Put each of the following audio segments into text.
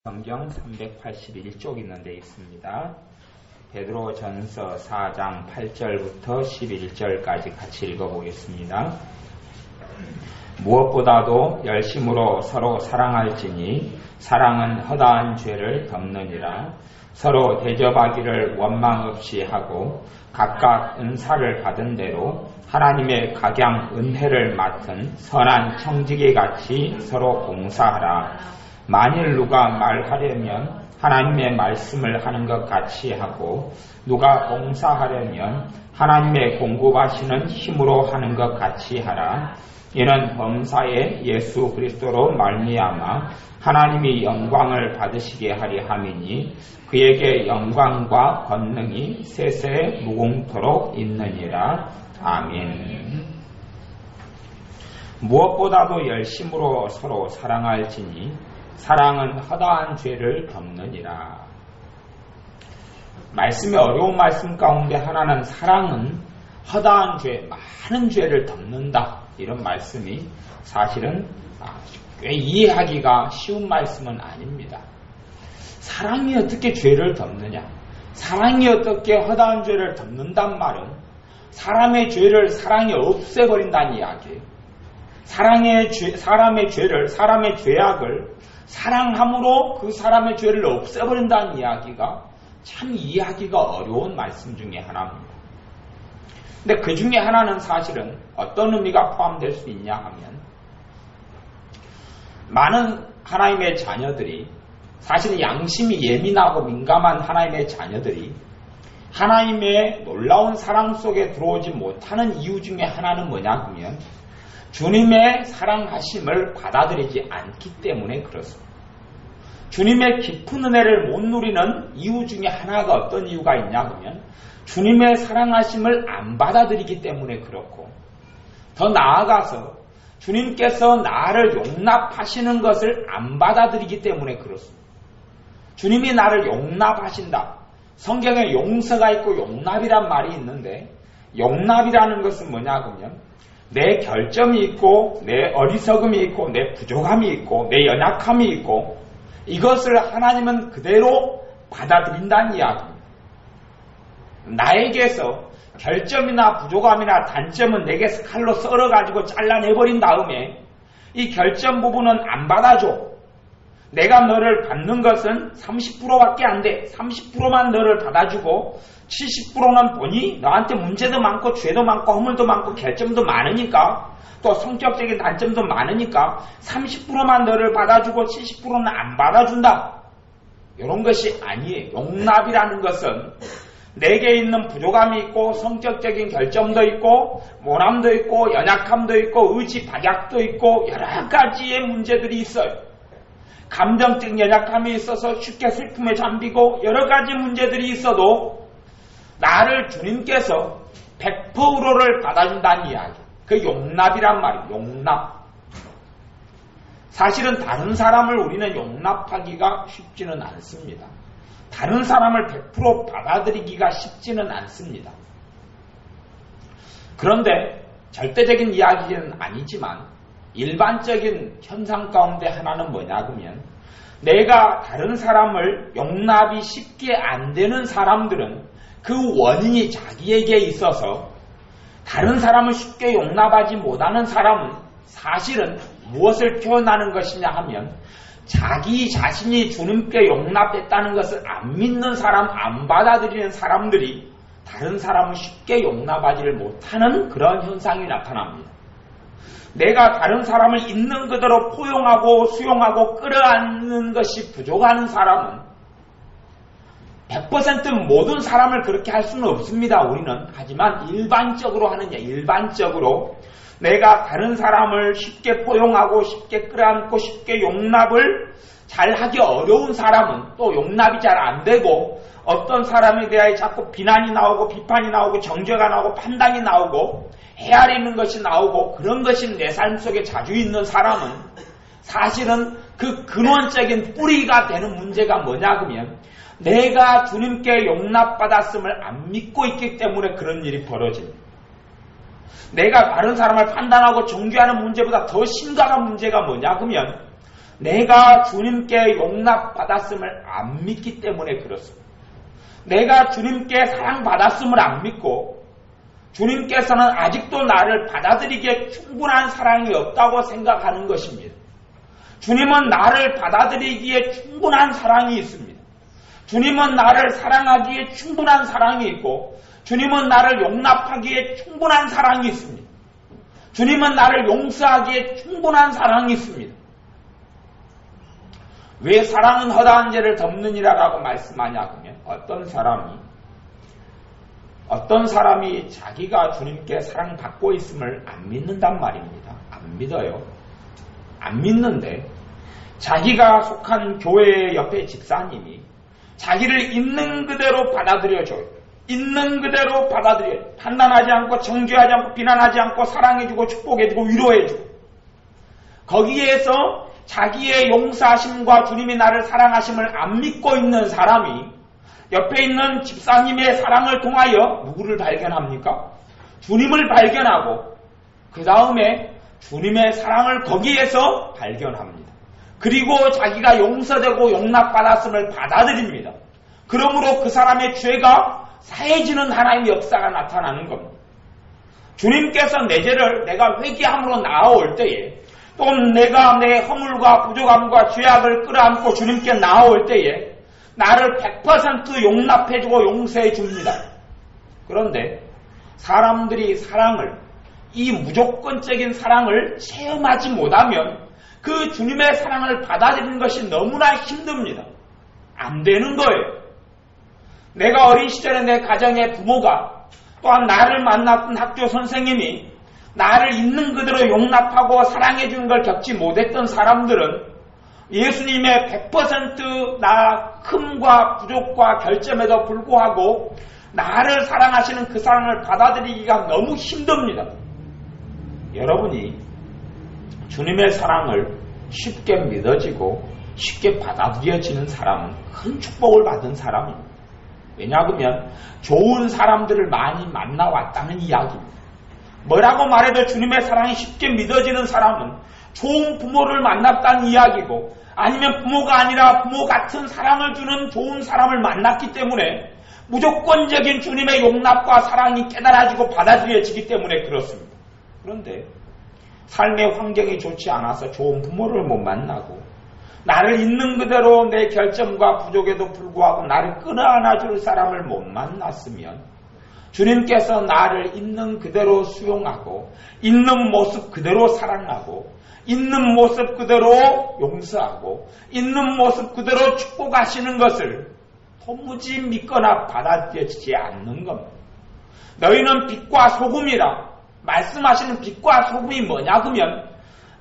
성경 381쪽 있는 데 있습니다. 베드로전서 4장 8절부터 11절까지 같이 읽어보겠습니다. 무엇보다도 열심으로 서로 사랑할지니 사랑은 허다한 죄를 덮느니라. 서로 대접하기를 원망 없이 하고 각각 은사를 받은 대로 하나님의 각양 은혜를 맡은 선한 청지기 같이 서로 봉사하라. 만일 누가 말하려면 하나님의 말씀을 하는 것 같이 하고 누가 봉사하려면 하나님의 공급하시는 힘으로 하는 것 같이 하라. 이는 범사에 예수 그리스도로 말미암아 하나님이 영광을 받으시게 하리 함이니 그에게 영광과 권능이 세세 무궁토록 있느니라. 아멘. 무엇보다도 열심으로 서로 사랑할지니 사랑은 허다한 죄를 덮느니라. 말씀의 어려운 말씀 가운데 하나는 사랑은 허다한 죄, 많은 죄를 덮는다. 이런 말씀이 사실은 꽤 이해하기가 쉬운 말씀은 아닙니다. 사랑이 어떻게 죄를 덮느냐? 사랑이 어떻게 허다한 죄를 덮는단 말은 사람의 죄를 사랑이 없애버린다는 이야기예요. 사람의 죄를, 사람의 죄악을 사랑함으로 그 사람의 죄를 없애버린다는 이야기가 참 이해하기가 어려운 말씀 중에 하나입니다. 근데 그 중에 하나는 사실은 어떤 의미가 포함될 수 있냐 하면 많은 하나님의 자녀들이 사실 양심이 예민하고 민감한 하나님의 자녀들이 하나님의 놀라운 사랑 속에 들어오지 못하는 이유 중에 하나는 뭐냐 하면 주님의 사랑하심을 받아들이지 않기 때문에 그렇습니다. 주님의 깊은 은혜를 못 누리는 이유 중에 하나가 어떤 이유가 있냐 하면 주님의 사랑하심을 안 받아들이기 때문에 그렇고 더 나아가서 주님께서 나를 용납하시는 것을 안 받아들이기 때문에 그렇습니다. 주님이 나를 용납하신다. 성경에 용서가 있고 용납이란 말이 있는데 용납이라는 것은 뭐냐 하면 내 결점이 있고 내 어리석음이 있고 내 부족함이 있고 내 연약함이 있고 이것을 하나님은 그대로 받아들인다는 이야기입니다. 나에게서 결점이나 부족함이나 단점은 내게서 칼로 썰어가지고 잘라내버린 다음에 이 결점 부분은 안 받아줘. 내가 너를 받는 것은 30%밖에 안 돼. 30%만 너를 받아주고 70%는 보니 너한테 문제도 많고 죄도 많고 허물도 많고 결점도 많으니까 또 성격적인 단점도 많으니까 30%만 너를 받아주고 70%는 안 받아준다. 이런 것이 아니에요. 용납이라는 것은 내게 있는 부족함이 있고 성격적인 결점도 있고 모함도 있고 연약함도 있고 의지 박약도 있고 여러 가지의 문제들이 있어요. 감정적 연약함이 있어서 쉽게 슬픔에 잠기고 여러 가지 문제들이 있어도 나를 주님께서 100%를 받아준다는 이야기. 그 용납이란 말이에요. 용납. 사실은 다른 사람을 우리는 용납하기가 쉽지는 않습니다. 다른 사람을 100% 받아들이기가 쉽지는 않습니다. 그런데 절대적인 이야기는 아니지만 일반적인 현상 가운데 하나는 뭐냐 그러면 내가 다른 사람을 용납이 쉽게 안 되는 사람들은 그 원인이 자기에게 있어서 다른 사람을 쉽게 용납하지 못하는 사람은 사실은 무엇을 표현하는 것이냐 하면 자기 자신이 주님께 용납했다는 것을 안 믿는 사람, 안 받아들이는 사람들이 다른 사람을 쉽게 용납하지를 못하는 그런 현상이 나타납니다. 내가 다른 사람을 있는 그대로 포용하고 수용하고 끌어안는 것이 부족한 사람은 100% 모든 사람을 그렇게 할 수는 없습니다. 우리는. 하지만 일반적으로 하느냐. 일반적으로 내가 다른 사람을 쉽게 포용하고 쉽게 끌어안고 쉽게 용납을 잘하기 어려운 사람은 또 용납이 잘 안 되고 어떤 사람에 대하여 자꾸 비난이 나오고 비판이 나오고 정죄가 나오고 판단이 나오고 헤아리는 것이 나오고 그런 것이 내 삶 속에 자주 있는 사람은 사실은 그 근원적인 뿌리가 되는 문제가 뭐냐 그러면 내가 주님께 용납받았음을 안 믿고 있기 때문에 그런 일이 벌어집니다. 내가 다른 사람을 판단하고 정죄하는 문제보다 더 심각한 문제가 뭐냐 그러면 내가 주님께 용납받았음을 안 믿기 때문에 그렇습니다. 내가 주님께 사랑받았음을 안 믿고 주님께서는 아직도 나를 받아들이기에 충분한 사랑이 없다고 생각하는 것입니다. 주님은 나를 받아들이기에 충분한 사랑이 있습니다. 주님은 나를 사랑하기에 충분한 사랑이 있고 주님은 나를 용납하기에 충분한 사랑이 있습니다. 주님은 나를 용서하기에 충분한 사랑이 있습니다. 왜 사랑은 허다한 죄를 덮느니라라고 말씀하냐 하면 어떤 사람이 자기가 주님께 사랑받고 있음을 안 믿는단 말입니다. 안 믿어요. 안 믿는데 자기가 속한 교회 옆에 집사님이 자기를 있는 그대로 받아들여줘요. 있는 그대로 받아들여요. 판단하지 않고 정죄하지 않고 비난하지 않고 사랑해주고 축복해주고 위로해주고 거기에서 자기의 용서하심과 주님이 나를 사랑하심을 안 믿고 있는 사람이 옆에 있는 집사님의 사랑을 통하여 누구를 발견합니까? 주님을 발견하고 그 다음에 주님의 사랑을 거기에서 발견합니다. 그리고 자기가 용서되고 용납받았음을 받아들입니다. 그러므로 그 사람의 죄가 사해지는 하나님의 역사가 나타나는 겁니다. 주님께서 내 죄를 내가 회개함으로 나아올 때에 또 내가 내 허물과 부족함과 죄악을 끌어안고 주님께 나아올 때에 나를 100% 용납해주고 용서해줍니다. 그런데 사람들이 이 무조건적인 사랑을 체험하지 못하면 그 주님의 사랑을 받아들이는 것이 너무나 힘듭니다. 안 되는 거예요. 내가 어린 시절에 내 가정의 부모가 또한 나를 만났던 학교 선생님이 나를 있는 그대로 용납하고 사랑해 주는 걸 겪지 못했던 사람들은 예수님의 100% 나 흠과 부족과 결점에도 불구하고 나를 사랑하시는 그 사랑을 받아들이기가 너무 힘듭니다. 여러분이 주님의 사랑을 쉽게 믿어지고 쉽게 받아들여지는 사람은 큰 축복을 받은 사람입니다. 왜냐하면 좋은 사람들을 많이 만나왔다는 이야기입니다. 뭐라고 말해도 주님의 사랑이 쉽게 믿어지는 사람은 좋은 부모를 만났다는 이야기고 아니면 부모가 아니라 부모 같은 사랑을 주는 좋은 사람을 만났기 때문에 무조건적인 주님의 용납과 사랑이 깨달아지고 받아들여지기 때문에 그렇습니다. 그런데 삶의 환경이 좋지 않아서 좋은 부모를 못 만나고 나를 있는 그대로 내 결점과 부족에도 불구하고 나를 끌어안아줄 사람을 못 만났으면 주님께서 나를 있는 그대로 수용하고 있는 모습 그대로 사랑하고 있는 모습 그대로 용서하고 있는 모습 그대로 축복하시는 것을 도무지 믿거나 받아들여지지 않는 겁니다. 너희는 빛과 소금이라 말씀하시는 빛과 소금이 뭐냐 그러면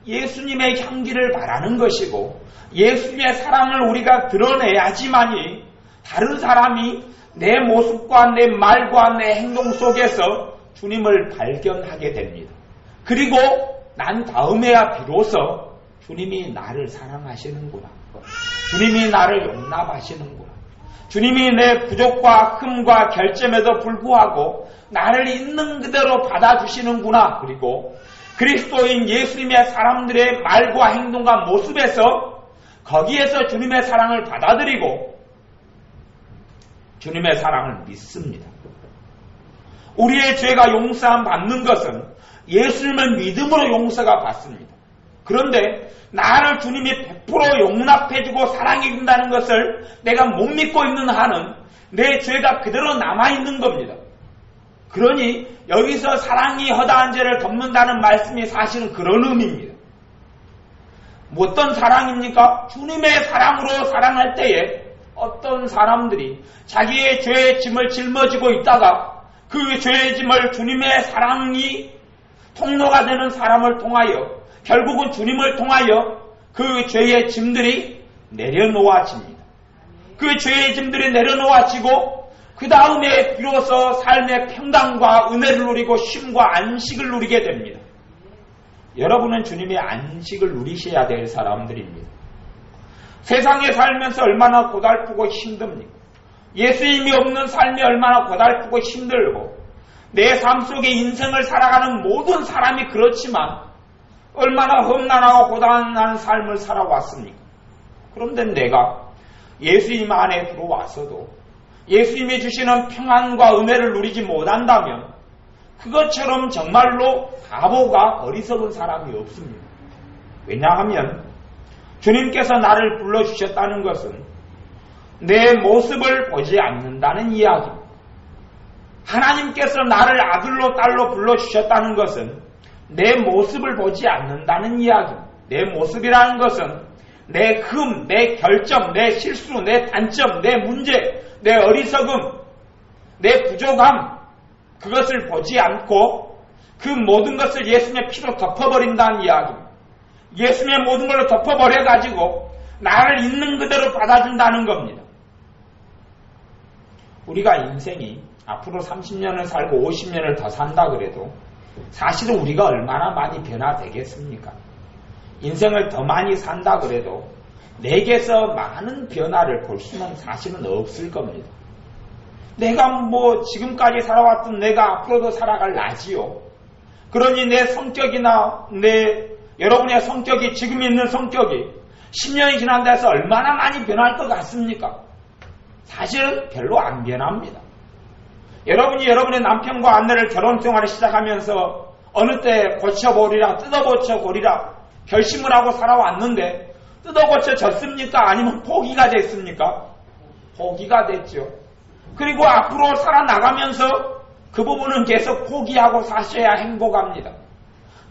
예수님의 향기를 바라는 것이고 예수님의 사랑을 우리가 드러내야지만이 다른 사람이 내 모습과 내 말과 내 행동 속에서 주님을 발견하게 됩니다. 그리고 난 다음에야 비로소 주님이 나를 사랑하시는구나. 주님이 나를 용납하시는구나. 주님이 내 부족과 흠과 결점에도 불구하고 나를 있는 그대로 받아주시는구나. 그리고 그리스도인 예수님의 사람들의 말과 행동과 모습에서 거기에서 주님의 사랑을 받아들이고 주님의 사랑을 믿습니다. 우리의 죄가 용서함 받는 것은 예수님을 믿음으로 용서가 받습니다. 그런데 나를 주님이 100% 용납해주고 사랑해준다는 것을 내가 못 믿고 있는 한은 내 죄가 그대로 남아있는 겁니다. 그러니 여기서 사랑이 허다한 죄를 덮는다는 말씀이 사실은 그런 의미입니다. 어떤 사랑입니까? 주님의 사랑으로 사랑할 때에 어떤 사람들이 자기의 죄의 짐을 짊어지고 있다가 그 죄의 짐을 주님의 사랑이 통로가 되는 사람을 통하여 결국은 주님을 통하여 그 죄의 짐들이 내려놓아집니다. 그 죄의 짐들이 내려놓아지고 그 다음에 비로소 삶의 평강과 은혜를 누리고 쉼과 안식을 누리게 됩니다. 여러분은 주님의 안식을 누리셔야 될 사람들입니다. 세상에 살면서 얼마나 고달프고 힘듭니까? 예수님이 없는 삶이 얼마나 고달프고 힘들고 내 삶 속에 인생을 살아가는 모든 사람이 그렇지만 얼마나 험난하고 고단한 삶을 살아왔습니까? 그런데 내가 예수님 안에 들어와서도 예수님이 주시는 평안과 은혜를 누리지 못한다면 그것처럼 정말로 바보가 어리석은 사람이 없습니다. 왜냐하면 주님께서 나를 불러주셨다는 것은 내 모습을 보지 않는다는 이야기입니다. 하나님께서 나를 아들로 딸로 불러주셨다는 것은 내 모습을 보지 않는다는 이야기입니다. 내 모습이라는 것은 내 흠, 내 결점, 내 실수, 내 단점, 내 문제, 내 어리석음, 내 부족함, 그것을 보지 않고 그 모든 것을 예수님의 피로 덮어버린다는 이야기입니다. 예수님의 모든 걸로 덮어버려가지고 나를 있는 그대로 받아준다는 겁니다. 우리가 인생이 앞으로 30년을 살고 50년을 더 산다 그래도 사실은 우리가 얼마나 많이 변화되겠습니까? 인생을 더 많이 산다 그래도 내게서 많은 변화를 볼 수는 사실은 없을 겁니다. 내가 지금까지 살아왔던 내가 앞으로도 살아갈 나지요. 그러니 내 성격이나 여러분의 성격이 지금 있는 성격이 10년이 지난다 해서 얼마나 많이 변할 것 같습니까? 사실은 별로 안 변합니다. 여러분이 여러분의 남편과 아내를 결혼 생활을 시작하면서 어느 때 고쳐보리라 뜯어고쳐보리라 결심을 하고 살아왔는데 뜯어고쳐졌습니까? 아니면 포기가 됐습니까? 포기가 됐죠. 그리고 앞으로 살아나가면서 그 부분은 계속 포기하고 사셔야 행복합니다.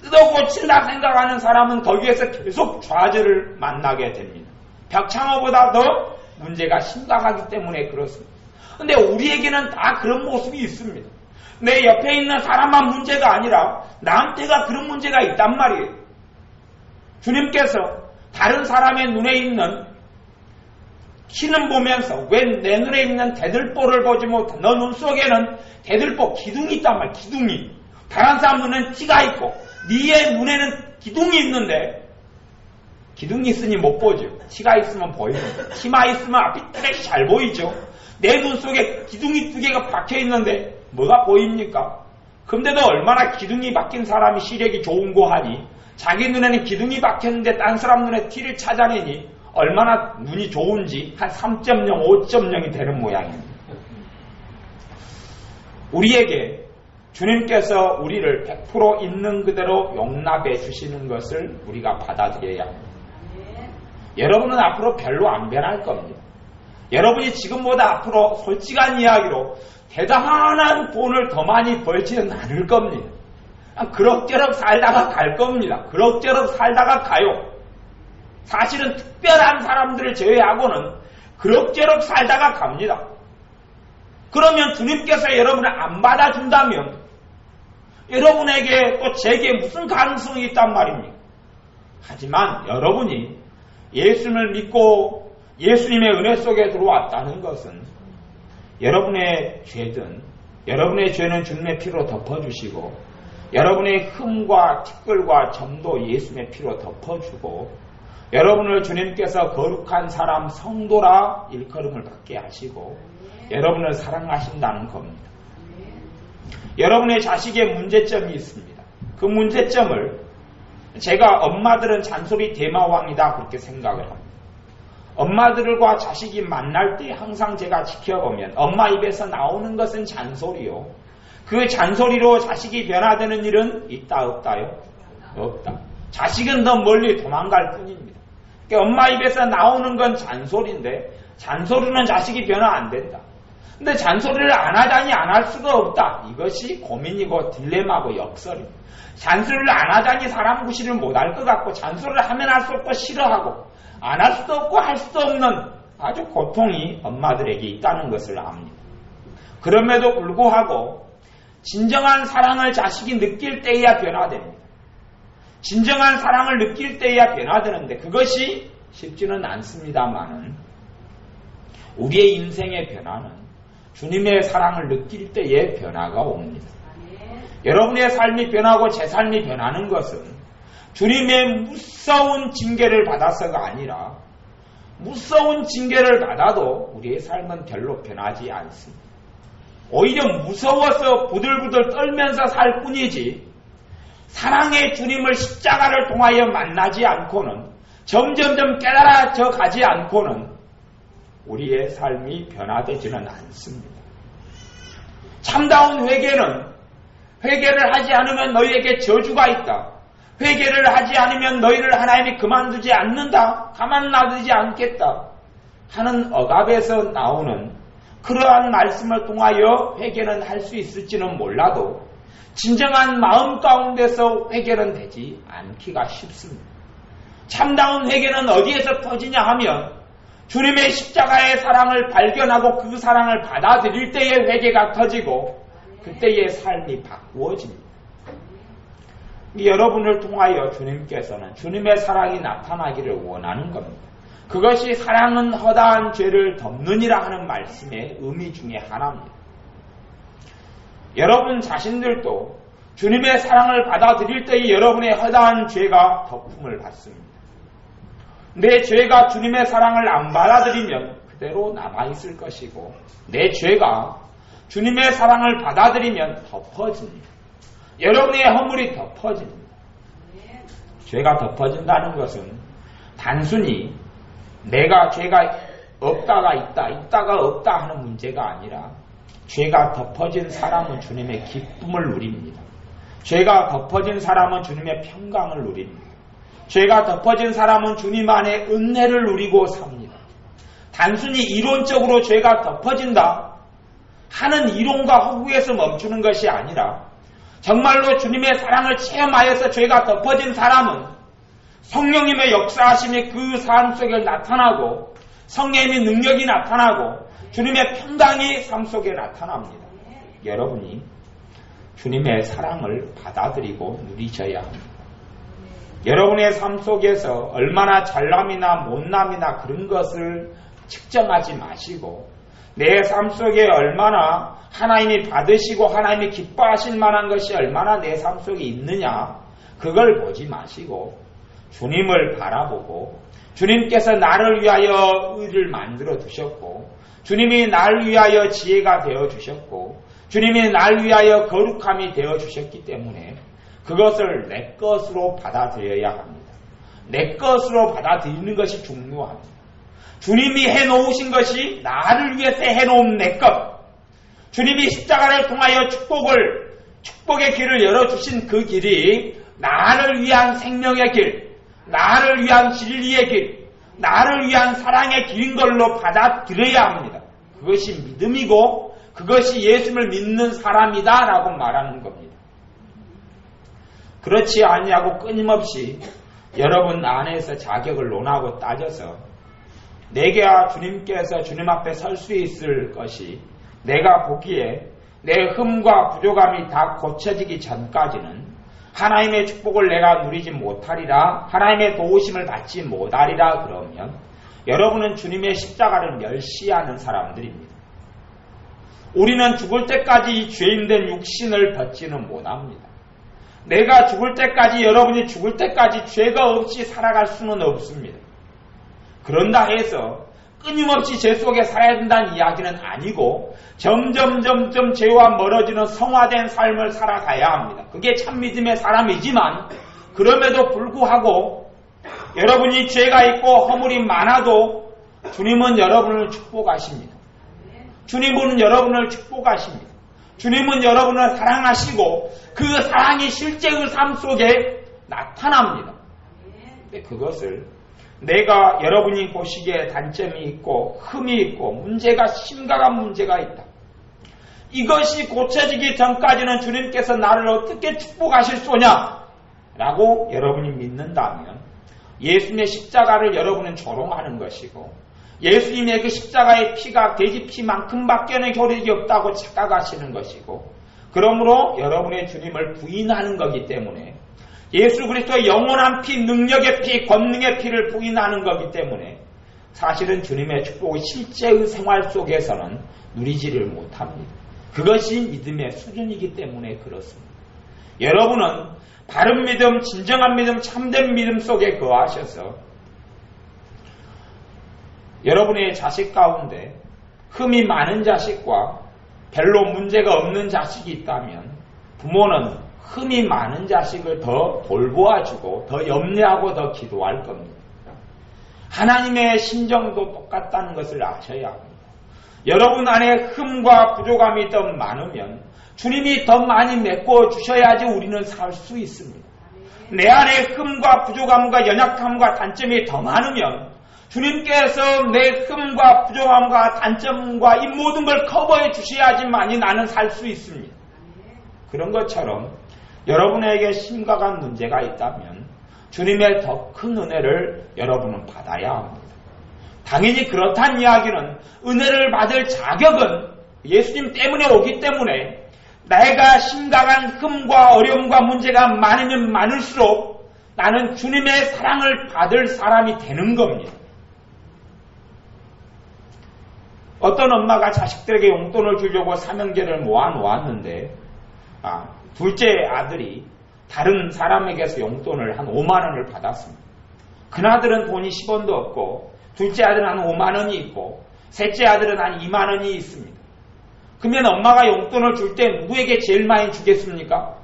뜯어고친다 생각하는 사람은 거기에서 계속 좌절을 만나게 됩니다. 벽창호보다 더 문제가 심각하기 때문에 그렇습니다. 근데 우리에게는 다 그런 모습이 있습니다. 내 옆에 있는 사람만 문제가 아니라 나한테가 그런 문제가 있단 말이에요. 주님께서 다른 사람의 눈에 있는 키는 보면서 왜 내 눈에 있는 대들보를 보지 못해? 너 눈 속에는 대들보 기둥이 있단 말이야. 기둥이. 다른 사람 눈에는 티가 있고 네의 눈에는 기둥이 있는데 기둥이 있으니 못 보죠. 티가 있으면 보이는데 티만 있으면 앞이 잘 보이죠. 내 눈 속에 기둥이 2개가 박혀 있는데 뭐가 보입니까? 근데도 얼마나 기둥이 박힌 사람이 시력이 좋은 거 하니 자기 눈에는 기둥이 박혔는데 딴 사람 눈에 티를 찾아내니 얼마나 눈이 좋은지 한 3.0, 5.0이 되는 모양입니다. 우리에게 주님께서 우리를 100% 있는 그대로 용납해 주시는 것을 우리가 받아들여야 합니다. 여러분은 앞으로 별로 안 변할 겁니다. 여러분이 지금보다 앞으로 솔직한 이야기로 대단한 돈을 더 많이 벌지는 않을 겁니다. 그럭저럭 살다가 갈 겁니다. 그럭저럭 살다가 가요. 사실은 특별한 사람들을 제외하고는 그럭저럭 살다가 갑니다. 그러면 주님께서 여러분을 안 받아준다면 여러분에게 또 제게 무슨 가능성이 있단 말입니까? 하지만 여러분이 예수님을 믿고 예수님의 은혜 속에 들어왔다는 것은 여러분의 죄는 주님의 피로 덮어주시고 여러분의 흠과 티끌과 점도 예수님의 피로 덮어주고 여러분을 주님께서 거룩한 사람 성도라 일컬음을 받게 하시고 여러분을 사랑하신다는 겁니다. 여러분의 자식의 문제점이 있습니다. 그 문제점을 제가 엄마들은 잔소리 대마왕이다 그렇게 생각을 합니다. 엄마들과 자식이 만날 때 항상 제가 지켜보면 엄마 입에서 나오는 것은 잔소리요. 그 잔소리로 자식이 변화되는 일은 있다 없다요? 없다. 자식은 더 멀리 도망갈 뿐입니다. 그러니까 엄마 입에서 나오는 건 잔소리인데 잔소리는 자식이 변화 안 된다. 근데 잔소리를 안 하자니 안 할 수가 없다. 이것이 고민이고 딜레마고 역설입니다. 잔소리를 안 하자니 사람 구실을 못할 것 같고 잔소리를 하면 할 수 없고 싫어하고 안 할 수도 없고 할 수도 없는 아주 고통이 엄마들에게 있다는 것을 압니다. 그럼에도 불구하고 진정한 사랑을 자식이 느낄 때에야 변화됩니다. 진정한 사랑을 느낄 때에야 변화되는데 그것이 쉽지는 않습니다만은 우리의 인생의 변화는 주님의 사랑을 느낄 때에 변화가 옵니다. 여러분의 삶이 변하고 제 삶이 변하는 것은 주님의 무서운 징계를 받아서가 아니라 무서운 징계를 받아도 우리의 삶은 별로 변하지 않습니다. 오히려 무서워서 부들부들 떨면서 살 뿐이지 사랑의 주님을 십자가를 통하여 만나지 않고는, 점점점 깨달아져 가지 않고는 우리의 삶이 변화되지는 않습니다. 참다운 회개는 회개를 하지 않으면 너희에게 저주가 있다. 회개를 하지 않으면 너희를 하나님이 그만두지 않는다. 가만 놔두지 않겠다. 하는 억압에서 나오는 그러한 말씀을 통하여 회개는 할 수 있을지는 몰라도 진정한 마음 가운데서 회개는 되지 않기가 쉽습니다. 참다운 회개는 어디에서 터지냐 하면 주님의 십자가의 사랑을 발견하고 그 사랑을 받아들일 때의 회개가 터지고 그때의 삶이 바꾸어집니다. 여러분을 통하여 주님께서는 주님의 사랑이 나타나기를 원하는 겁니다. 그것이 사랑은 허다한 죄를 덮느니라 하는 말씀의 의미 중에 하나입니다. 여러분 자신들도 주님의 사랑을 받아들일 때에 여러분의 허다한 죄가 덮음을 받습니다. 내 죄가 주님의 사랑을 안 받아들이면 그대로 남아있을 것이고 내 죄가 주님의 사랑을 받아들이면 덮어집니다. 여러분의 허물이 덮어집니다. 죄가 덮어진다는 것은 단순히 내가 죄가 없다가 있다, 있다가 없다 하는 문제가 아니라 죄가 덮어진 사람은 주님의 기쁨을 누립니다. 죄가 덮어진 사람은 주님의 평강을 누립니다. 죄가 덮어진 사람은 주님 안에 은혜를 누리고 삽니다. 단순히 이론적으로 죄가 덮어진다 하는 이론과 허구에서 멈추는 것이 아니라 정말로 주님의 사랑을 체험하여서 죄가 덮어진 사람은 성령님의 역사하심이 그 삶 속에 나타나고 성령님의 능력이 나타나고 주님의 평강이 삶 속에 나타납니다. 여러분이 주님의 사랑을 받아들이고 누리셔야 합니다. 여러분의 삶 속에서 얼마나 잘남이나 못남이나 그런 것을 측정하지 마시고 내 삶 속에 얼마나 하나님이 받으시고 하나님이 기뻐하실 만한 것이 얼마나 내 삶 속에 있느냐 그걸 보지 마시고 주님을 바라보고 주님께서 나를 위하여 의를 만들어 두셨고 주님이 나를 위하여 지혜가 되어 주셨고 주님이 나를 위하여 거룩함이 되어 주셨기 때문에 그것을 내 것으로 받아들여야 합니다. 내 것으로 받아들이는 것이 중요합니다. 주님이 해놓으신 것이 나를 위해서 해놓은 내 것, 주님이 십자가를 통하여 축복의 길을 열어주신 그 길이 나를 위한 생명의 길, 나를 위한 진리의 길, 나를 위한 사랑의 길인 걸로 받아들여야 합니다. 그것이 믿음이고 그것이 예수를 믿는 사람이다 라고 말하는 겁니다. 그렇지 아니하고 끊임없이 여러분 안에서 자격을 논하고 따져서 내가 주님께서 주님 앞에 설 수 있을 것이 내가 보기에 내 흠과 부족함이 다 고쳐지기 전까지는 하나님의 축복을 내가 누리지 못하리라, 하나님의 도우심을 받지 못하리라 그러면 여러분은 주님의 십자가를 멸시하는 사람들입니다. 우리는 죽을 때까지 죄인된 육신을 벗지는 못합니다. 내가 죽을 때까지 여러분이 죽을 때까지 죄가 없이 살아갈 수는 없습니다. 그런다 해서 끊임없이 죄 속에 살아야 된다는 이야기는 아니고 점점 죄와 멀어지는 성화된 삶을 살아가야 합니다. 그게 참 믿음의 사람이지만 그럼에도 불구하고 여러분이 죄가 있고 허물이 많아도 주님은 여러분을 축복하십니다. 주님은 여러분을 축복하십니다. 주님은 여러분을 사랑하시고 그 사랑이 실제의 삶 속에 나타납니다. 근데 그것을 내가 여러분이 보시기에 단점이 있고 흠이 있고 문제가 심각한 문제가 있다. 이것이 고쳐지기 전까지는 주님께서 나를 어떻게 축복하실 소냐? 라고 여러분이 믿는다면 예수님의 십자가를 여러분은 조롱하는 것이고 예수님의 그 십자가의 피가 돼지 피만큼밖에는 효력이 없다고 착각하시는 것이고 그러므로 여러분의 주님을 부인하는 거기 때문에 예수 그리스도의 영원한 피, 능력의 피, 권능의 피를 부인하는 거기 때문에 사실은 주님의 축복이 실제의 생활 속에서는 누리지를 못합니다. 그것이 믿음의 수준이기 때문에 그렇습니다. 여러분은 바른 믿음, 진정한 믿음, 참된 믿음 속에 거하셔서 여러분의 자식 가운데 흠이 많은 자식과 별로 문제가 없는 자식이 있다면 부모는 흠이 많은 자식을 더 돌보아주고 더 염려하고 더 기도할 겁니다. 하나님의 심정도 똑같다는 것을 아셔야 합니다. 여러분 안에 흠과 부족함이 더 많으면 주님이 더 많이 메꿔 주셔야지 우리는 살 수 있습니다. 내 안에 흠과 부족함과 연약함과 단점이 더 많으면 주님께서 내 흠과 부족함과 단점과 이 모든 걸 커버해 주셔야지만이 나는 살 수 있습니다. 그런 것처럼 여러분에게 심각한 문제가 있다면 주님의 더 큰 은혜를 여러분은 받아야 합니다. 당연히 그렇다는 이야기는 은혜를 받을 자격은 예수님 때문에 오기 때문에 내가 심각한 흠과 어려움과 문제가 많으면 많을수록 나는 주님의 사랑을 받을 사람이 되는 겁니다. 어떤 엄마가 자식들에게 용돈을 주려고 삼형제를 모아놓았는데 둘째 아들이 다른 사람에게서 용돈을 한 5만 원을 받았습니다. 큰아들은 돈이 10원도 없고 둘째 아들은 한 5만 원이 있고 셋째 아들은 한 2만 원이 있습니다. 그러면 엄마가 용돈을 줄 때 누구에게 제일 많이 주겠습니까?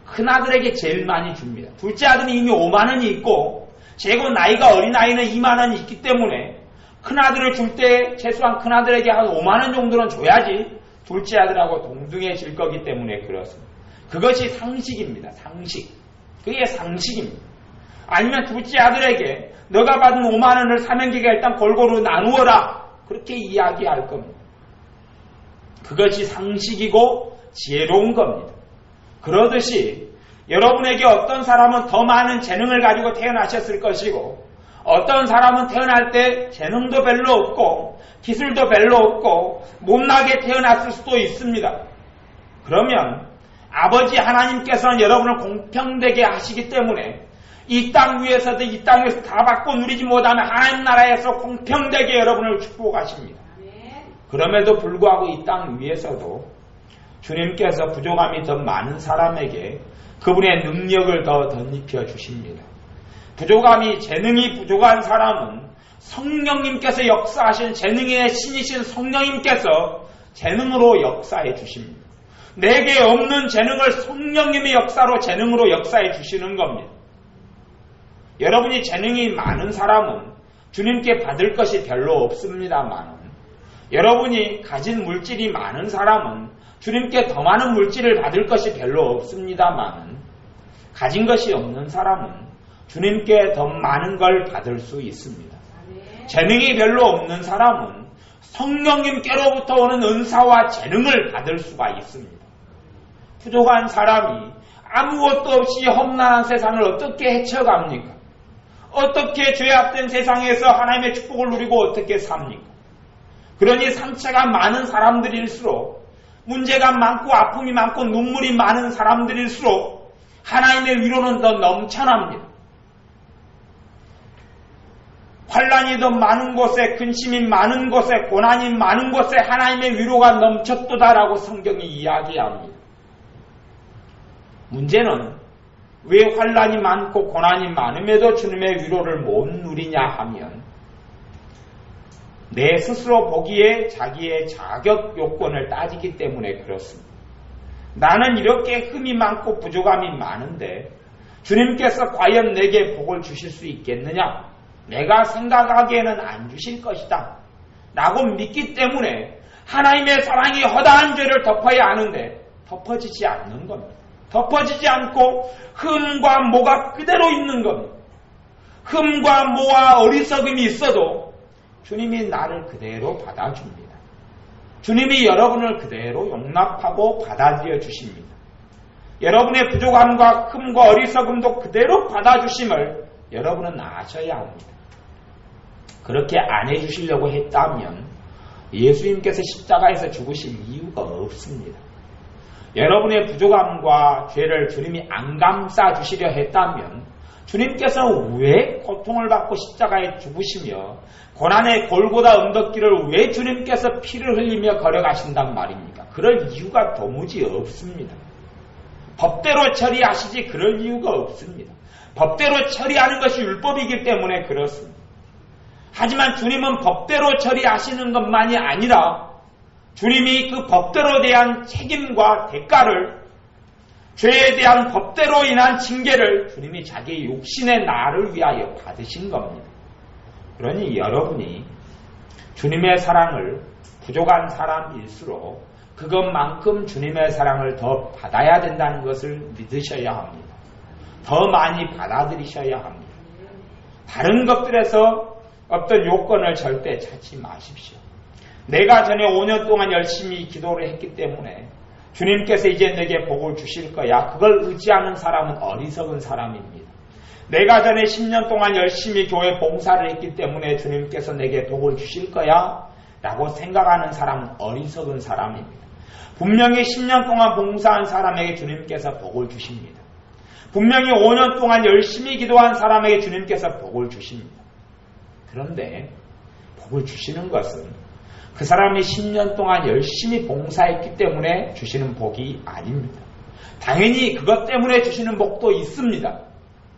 큰아들에게 제일 많이 줍니다. 둘째 아들은 이미 5만 원이 있고 제고 나이가 어린아이는 2만 원이 있기 때문에 큰아들을 줄 때 최소한 큰아들에게 한 5만 원 정도는 줘야지 둘째 아들하고 동등해질 거기 때문에 그렇습니다. 그것이 상식입니다. 상식. 그게 상식입니다. 아니면 둘째 아들에게 너가 받은 5만 원을 삼형제가 일단 골고루 나누어라. 그렇게 이야기할 겁니다. 그것이 상식이고 지혜로운 겁니다. 그러듯이 여러분에게 어떤 사람은 더 많은 재능을 가지고 태어나셨을 것이고 어떤 사람은 태어날 때 재능도 별로 없고 기술도 별로 없고 못나게 태어났을 수도 있습니다. 그러면 아버지 하나님께서는 여러분을 공평되게 하시기 때문에 이 땅 위에서도 이 땅에서 다 받고 누리지 못하면 하나님 나라에서 공평되게 여러분을 축복하십니다. 그럼에도 불구하고 이 땅 위에서도 주님께서 부족함이 더 많은 사람에게 그분의 능력을 더 덧입혀 주십니다. 부족함이 재능이 부족한 사람은 성령님께서 역사하신 재능의 신이신 성령님께서 재능으로 역사해 주십니다. 내게 없는 재능을 성령님의 역사로 재능으로 역사해 주시는 겁니다. 여러분이 재능이 많은 사람은 주님께 받을 것이 별로 없습니다만 여러분이 가진 물질이 많은 사람은 주님께 더 많은 물질을 받을 것이 별로 없습니다만 가진 것이 없는 사람은 주님께 더 많은 걸 받을 수 있습니다. 재능이 별로 없는 사람은 성령님께로부터 오는 은사와 재능을 받을 수가 있습니다. 부족한 사람이 아무것도 없이 험난한 세상을 어떻게 헤쳐갑니까? 어떻게 죄악된 세상에서 하나님의 축복을 누리고 어떻게 삽니까? 그러니 상처가 많은 사람들일수록 문제가 많고 아픔이 많고 눈물이 많은 사람들일수록 하나님의 위로는 더 넘쳐납니다. 환난이 더 많은 곳에 근심이 많은 곳에 고난이 많은 곳에 하나님의 위로가 넘쳤도다라고 성경이 이야기합니다. 문제는 왜 환난이 많고 고난이 많음에도 주님의 위로를 못 누리냐 하면 내 스스로 보기에 자기의 자격 요건을 따지기 때문에 그렇습니다. 나는 이렇게 흠이 많고 부족함이 많은데 주님께서 과연 내게 복을 주실 수 있겠느냐? 내가 생각하기에는 안 주실 것이다 라고 믿기 때문에 하나님의 사랑이 허다한 죄를 덮어야 하는데 덮어지지 않는 겁니다. 덮어지지 않고 흠과 모가 그대로 있는 겁니다. 흠과 모와 어리석음이 있어도 주님이 나를 그대로 받아줍니다. 주님이 여러분을 그대로 용납하고 받아들여 주십니다. 여러분의 부족함과 흠과 어리석음도 그대로 받아주심을 여러분은 아셔야 합니다. 그렇게 안 해주시려고 했다면 예수님께서 십자가에서 죽으실 이유가 없습니다. 여러분의 부족함과 죄를 주님이 안 감싸주시려 했다면 주님께서는 왜 고통을 받고 십자가에 죽으시며 고난의 골고다 언덕길을 왜 주님께서 피를 흘리며 걸어가신단 말입니까? 그럴 이유가 도무지 없습니다. 법대로 처리하시지 그럴 이유가 없습니다. 법대로 처리하는 것이 율법이기 때문에 그렇습니다. 하지만 주님은 법대로 처리하시는 것만이 아니라 주님이 그 법대로 대한 책임과 대가를 죄에 대한 법대로 인한 징계를 주님이 자기 육신의 나를 위하여 받으신 겁니다. 그러니 여러분이 주님의 사랑을 부족한 사람일수록 그것만큼 주님의 사랑을 더 받아야 된다는 것을 믿으셔야 합니다. 더 많이 받아들이셔야 합니다. 다른 것들에서 어떤 요건을 절대 찾지 마십시오. 내가 전에 5년 동안 열심히 기도를 했기 때문에 주님께서 이제 내게 복을 주실 거야. 그걸 의지하는 사람은 어리석은 사람입니다. 내가 전에 10년 동안 열심히 교회 봉사를 했기 때문에 주님께서 내게 복을 주실 거야 라고 생각하는 사람은 어리석은 사람입니다. 분명히 10년 동안 봉사한 사람에게 주님께서 복을 주십니다. 분명히 5년 동안 열심히 기도한 사람에게 주님께서 복을 주십니다. 그런데 복을 주시는 것은 그 사람이 10년 동안 열심히 봉사했기 때문에 주시는 복이 아닙니다. 당연히 그것 때문에 주시는 복도 있습니다.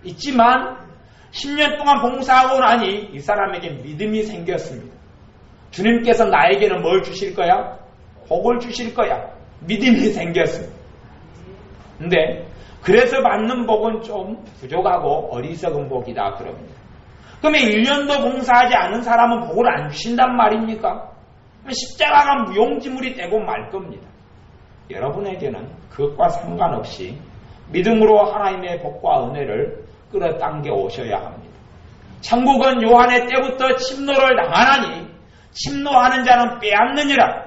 있지만 10년 동안 봉사하고 나니 이 사람에게 믿음이 생겼습니다. 주님께서 나에게는 뭘 주실 거야? 복을 주실 거야. 믿음이 생겼습니다. 근데 그래서 받는 복은 좀 부족하고 어리석은 복이다 그럽니다. 그러면 1년도 봉사하지 않은 사람은 복을 안 주신단 말입니까? 십자가가 무용지물이 되고 말 겁니다. 여러분에게는 그것과 상관없이 믿음으로 하나님의 복과 은혜를 끌어당겨 오셔야 합니다. 천국은 요한의 때부터 침노를 당하나니 침노하는 자는 빼앗느니라.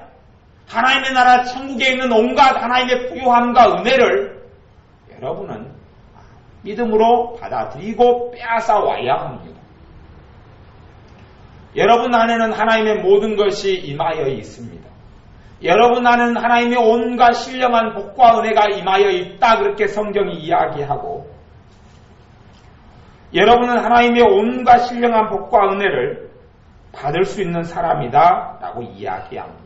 하나님의 나라 천국에 있는 온갖 하나님의 부요함과 은혜를 여러분은 믿음으로 받아들이고 빼앗아 와야 합니다. 여러분 안에는 하나님의 모든 것이 임하여 있습니다. 여러분 안에는 하나님의 온갖 신령한 복과 은혜가 임하여 있다 그렇게 성경이 이야기하고 여러분은 하나님의 온갖 신령한 복과 은혜를 받을 수 있는 사람이다 라고 이야기합니다.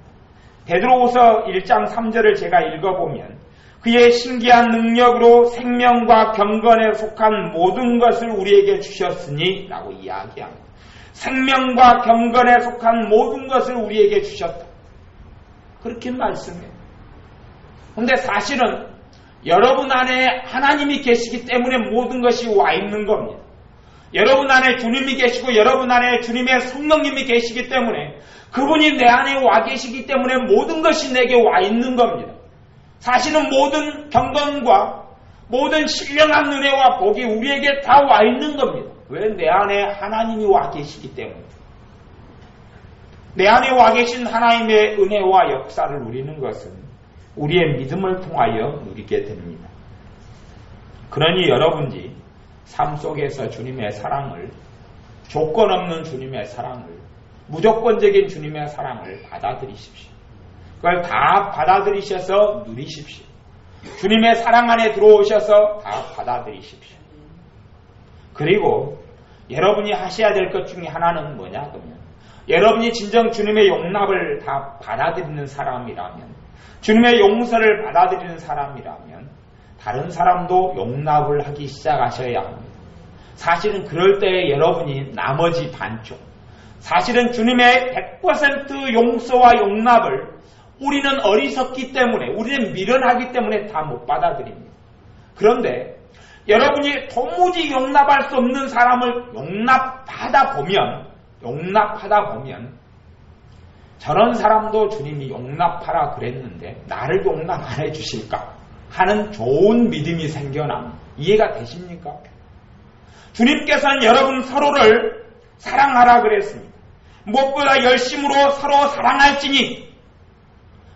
베드로후서 1장 3절을 제가 읽어보면 그의 신기한 능력으로 생명과 경건에 속한 모든 것을 우리에게 주셨으니 라고 이야기합니다. 생명과 경건에 속한 모든 것을 우리에게 주셨다. 그렇게 말씀해요. 그런데 사실은 여러분 안에 하나님이 계시기 때문에 모든 것이 와 있는 겁니다. 여러분 안에 주님이 계시고 여러분 안에 주님의 성령님이 계시기 때문에 그분이 내 안에 와 계시기 때문에 모든 것이 내게 와 있는 겁니다. 사실은 모든 경건과 모든 신령한 은혜와 복이 우리에게 다 와 있는 겁니다. 왜? 내 안에 하나님이 와 계시기 때문에. 내 안에 와 계신 하나님의 은혜와 역사를 누리는 것은 우리의 믿음을 통하여 누리게 됩니다. 그러니 여러분이 삶 속에서 주님의 사랑을, 조건 없는 주님의 사랑을, 무조건적인 주님의 사랑을 받아들이십시오. 그걸 다 받아들이셔서 누리십시오. 주님의 사랑 안에 들어오셔서 다 받아들이십시오. 그리고 여러분이 하셔야 될 것 중에 하나는 뭐냐 그러면 여러분이 진정 주님의 용납을 다 받아들이는 사람이라면, 주님의 용서를 받아들이는 사람이라면 다른 사람도 용납을 하기 시작하셔야 합니다. 사실은 그럴 때에 여러분이 나머지 반쪽, 사실은 주님의 100% 용서와 용납을 우리는 어리석기 때문에, 우리는 미련하기 때문에 다 못 받아들입니다. 그런데 여러분이 도무지 용납할 수 없는 사람을 용납하다 보면 저런 사람도 주님이 용납하라 그랬는데 나를 용납 안 해주실까 하는 좋은 믿음이 생겨납니다. 이해가 되십니까? 주님께서는 여러분 서로를 사랑하라 그랬습니다. 무엇보다 열심으로 서로 사랑할지니.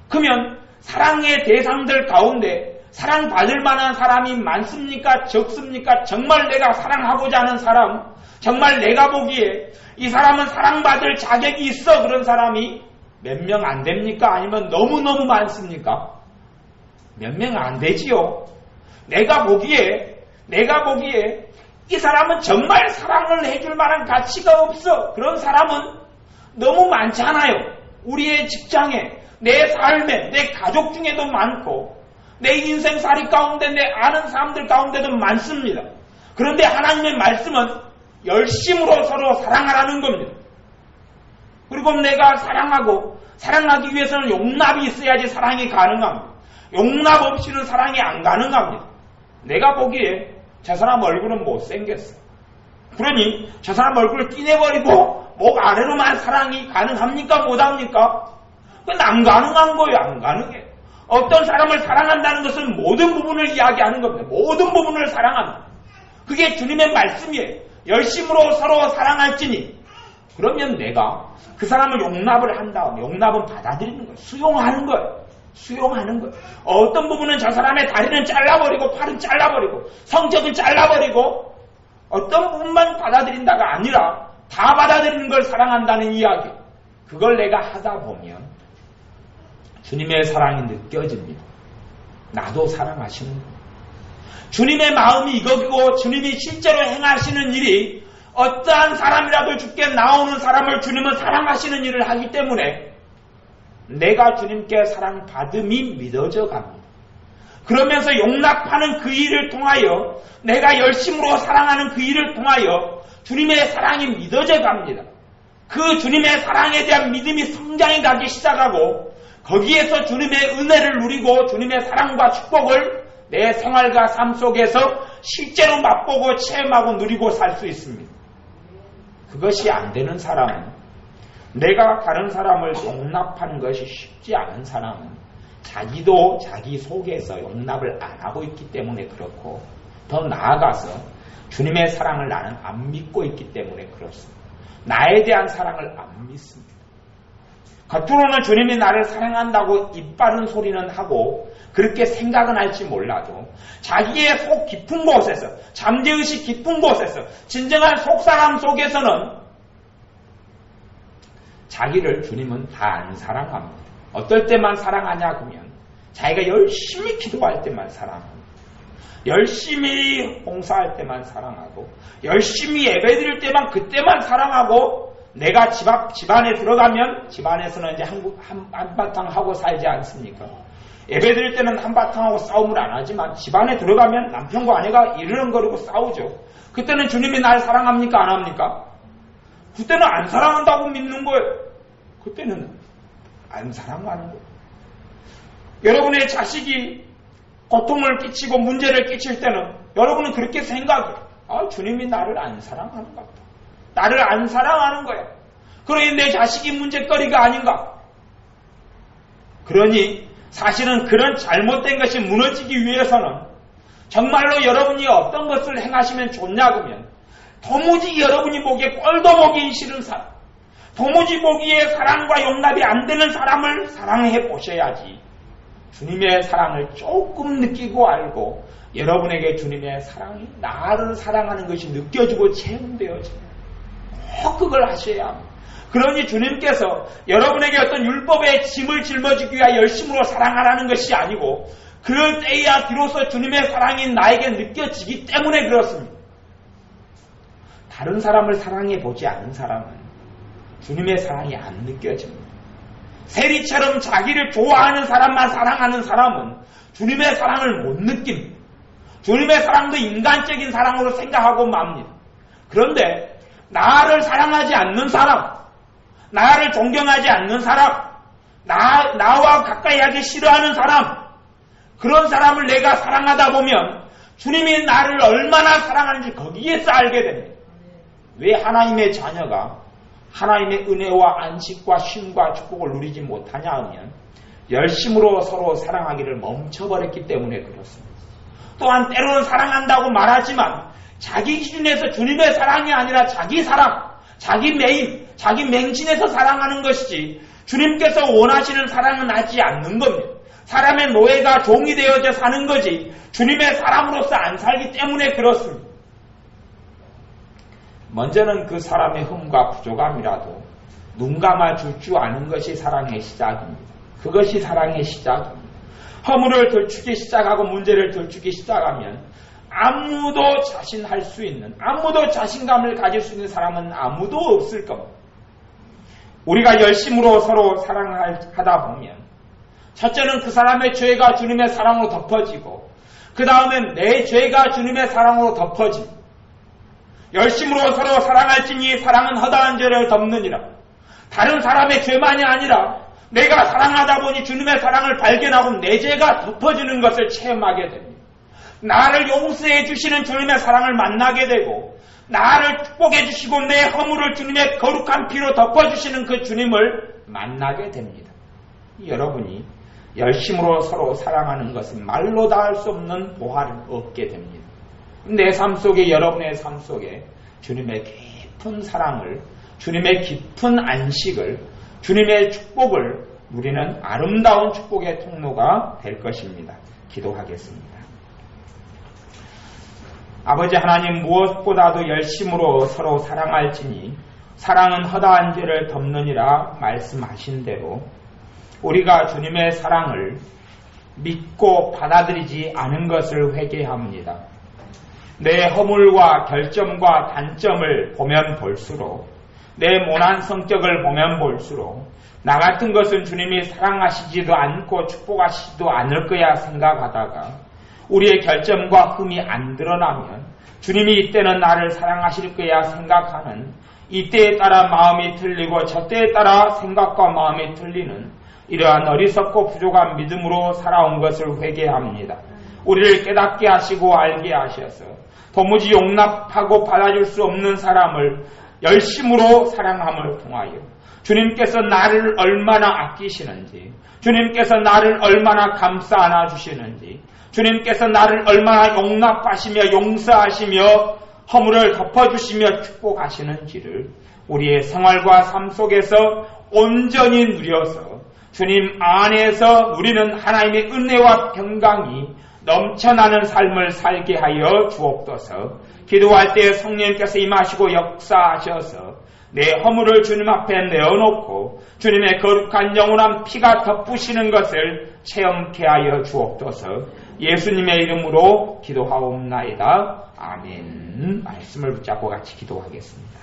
그러면 사랑의 대상들 가운데 사랑받을 만한 사람이 많습니까? 적습니까? 정말 내가 사랑하고자 하는 사람, 정말 내가 보기에 이 사람은 사랑받을 자격이 있어 그런 사람이 몇 명 안 됩니까? 아니면 너무너무 많습니까? 몇 명 안 되지요. 내가 보기에 이 사람은 정말 사랑을 해줄 만한 가치가 없어. 그런 사람은 너무 많잖아요. 우리의 직장에, 내 삶에, 내 가족 중에도 많고 내 인생살이 가운데 내 아는 사람들 가운데도 많습니다. 그런데 하나님의 말씀은 열심으로 서로 사랑하라는 겁니다. 그리고 내가 사랑하기 위해서는 용납이 있어야지 사랑이 가능합니다. 용납 없이는 사랑이 안 가능합니다. 내가 보기에 저 사람 얼굴은 못생겼어. 그러니 저 사람 얼굴을 띠내버리고 목 아래로만 사랑이 가능합니까? 못합니까? 그건 안 가능한 거예요. 안 가능해. 어떤 사람을 사랑한다는 것은 모든 부분을 이야기하는 겁니다. 모든 부분을 사랑합니다. 그게 주님의 말씀이에요. 열심으로 서로 사랑할지니. 그러면 내가 그 사람을 용납을 한 다음에 용납은 받아들이는 거예요. 수용하는 거예요. 수용하는 거예요. 어떤 부분은 저 사람의 다리는 잘라버리고 팔은 잘라버리고 성격은 잘라버리고 어떤 부분만 받아들인다가 아니라 다 받아들이는 걸 사랑한다는 이야기. 그걸 내가 하다 보면 주님의 사랑이 느껴집니다. 나도 사랑하시는 거예요. 주님의 마음이 이거고 주님이 실제로 행하시는 일이 어떠한 사람이라도 죽게 나오는 사람을 주님은 사랑하시는 일을 하기 때문에 내가 주님께 사랑받음이 믿어져 갑니다. 그러면서 용납하는 그 일을 통하여 내가 열심으로 사랑하는 그 일을 통하여 주님의 사랑이 믿어져 갑니다. 그 주님의 사랑에 대한 믿음이 성장해 가기 시작하고 거기에서 주님의 은혜를 누리고 주님의 사랑과 축복을 내 생활과 삶 속에서 실제로 맛보고 체험하고 누리고 살 수 있습니다. 그것이 안 되는 사람은 내가 다른 사람을 용납하는 것이 쉽지 않은 사람은 자기도 자기 속에서 용납을 안 하고 있기 때문에 그렇고 더 나아가서 주님의 사랑을 나는 안 믿고 있기 때문에 그렇습니다. 나에 대한 사랑을 안 믿습니다. 겉으로는 주님이 나를 사랑한다고 입 바른 소리는 하고 그렇게 생각은 할지 몰라도 자기의 속 깊은 곳에서 잠재의식 깊은 곳에서 진정한 속사람 속에서는 자기를 주님은 다 안 사랑합니다. 어떨 때만 사랑하냐 그러면 자기가 열심히 기도할 때만 사랑합니다. 열심히 봉사할 때만 사랑하고 열심히 예배드릴 때만 그때만 사랑하고 내가 집안에 들어가면 집안에서는 이제 한바탕 하고 살지 않습니까? 예배드릴 때는 한바탕 하고 싸움을 안 하지만 집안에 들어가면 남편과 아내가 이르렁거리고 싸우죠. 그때는 주님이 날 사랑합니까? 안 합니까? 그때는 안 사랑한다고 믿는 거예요. 그때는 안 사랑하는 거예요. 여러분의 자식이 고통을 끼치고 문제를 끼칠 때는 여러분은 그렇게 생각해요. 주님이 나를 안 사랑하는 것 같다. 나를 안 사랑하는 거야. 그러니 내 자식이 문제거리가 아닌가. 그러니 사실은 그런 잘못된 것이 무너지기 위해서는 정말로 여러분이 어떤 것을 행하시면 좋냐 그러면 도무지 여러분이 보기에 꼴도 보기 싫은 사람, 도무지 보기에 사랑과 용납이 안 되는 사람을 사랑해 보셔야지 주님의 사랑을 조금 느끼고 알고 여러분에게 주님의 사랑이 나를 사랑하는 것이 느껴지고 체험되어집니다. 꼭 그걸 하셔야 합니다. 그러니 주님께서 여러분에게 어떤 율법의 짐을 짊어지기 위하여 열심으로 사랑하라는 것이 아니고 그럴 때야 비로소 주님의 사랑이 나에게 느껴지기 때문에 그렇습니다. 다른 사람을 사랑해 보지 않은 사람은 주님의 사랑이 안 느껴집니다. 세리처럼 자기를 좋아하는 사람만 사랑하는 사람은 주님의 사랑을 못 느낍니다. 주님의 사랑도 인간적인 사랑으로 생각하고 맙니다. 그런데 나를 사랑하지 않는 사람, 나를 존경하지 않는 사람, 나와 가까이 하기 싫어하는 사람, 그런 사람을 내가 사랑하다 보면 주님이 나를 얼마나 사랑하는지 거기에서 알게 됩니다. 왜 하나님의 자녀가 하나님의 은혜와 안식과 쉼과 축복을 누리지 못하냐 하면 열심으로 서로 사랑하기를 멈춰버렸기 때문에 그렇습니다. 또한 때로는 사랑한다고 말하지만 자기 기준에서 주님의 사랑이 아니라 자기 사랑, 자기 매임, 자기 맹신에서 사랑하는 것이지 주님께서 원하시는 사랑은 하지 않는 겁니다. 사람의 노예가 종이 되어져 사는 거지 주님의 사람으로서 안 살기 때문에 그렇습니다. 먼저는 그 사람의 흠과 부족함이라도 눈 감아줄 줄 아는 것이 사랑의 시작입니다. 그것이 사랑의 시작입니다. 허물을 들추기 시작하고 문제를 들추기 시작하면 아무도 자신할 수 있는, 아무도 자신감을 가질 수 있는 사람은 아무도 없을 겁니다. 우리가 열심으로 서로 사랑하다 보면 첫째는 그 사람의 죄가 주님의 사랑으로 덮어지고 그 다음엔 내 죄가 주님의 사랑으로 덮어집니다. 열심으로 서로 사랑할지니 사랑은 허다한 죄를 덮느니라. 다른 사람의 죄만이 아니라 내가 사랑하다 보니 주님의 사랑을 발견하고 내 죄가 덮어지는 것을 체험하게 됩니다. 나를 용서해 주시는 주님의 사랑을 만나게 되고 나를 축복해 주시고 내 허물을 주님의 거룩한 피로 덮어주시는 그 주님을 만나게 됩니다. 여러분이 열심으로 서로 사랑하는 것은 말로 다 할 수 없는 보화를 얻게 됩니다. 내 삶 속에, 여러분의 삶 속에 주님의 깊은 사랑을, 주님의 깊은 안식을, 주님의 축복을 누리는 아름다운 축복의 통로가 될 것입니다. 기도하겠습니다. 아버지 하나님, 무엇보다도 열심으로 서로 사랑할지니 사랑은 허다한 죄를 덮느니라 말씀하신 대로 우리가 주님의 사랑을 믿고 받아들이지 않은 것을 회개합니다. 내 허물과 결점과 단점을 보면 볼수록, 내 모난 성격을 보면 볼수록 나 같은 것은 주님이 사랑하시지도 않고 축복하시지도 않을 거야 생각하다가 우리의 결점과 흠이 안 드러나면 주님이 이때는 나를 사랑하실 거야 생각하는, 이때에 따라 마음이 틀리고 저때에 따라 생각과 마음이 틀리는 이러한 어리석고 부족한 믿음으로 살아온 것을 회개합니다. 우리를 깨닫게 하시고 알게 하셔서 도무지 용납하고 받아줄 수 없는 사람을 열심으로 사랑함을 통하여 주님께서 나를 얼마나 아끼시는지, 주님께서 나를 얼마나 감싸 안아주시는지, 주님께서 나를 얼마나 용납하시며 용서하시며 허물을 덮어주시며 축복하시는지를 우리의 생활과 삶 속에서 온전히 누려서 주님 안에서 누리는 하나님의 은혜와 평강이 넘쳐나는 삶을 살게 하여 주옵소서. 기도할 때 성령님께서 임하시고 역사하셔서 내 허물을 주님 앞에 내어놓고 주님의 거룩한 영원한 피가 덮으시는 것을 체험케 하여 주옵소서. 예수님의 이름으로 기도하옵나이다. 아멘. 말씀을 붙잡고 같이 기도하겠습니다.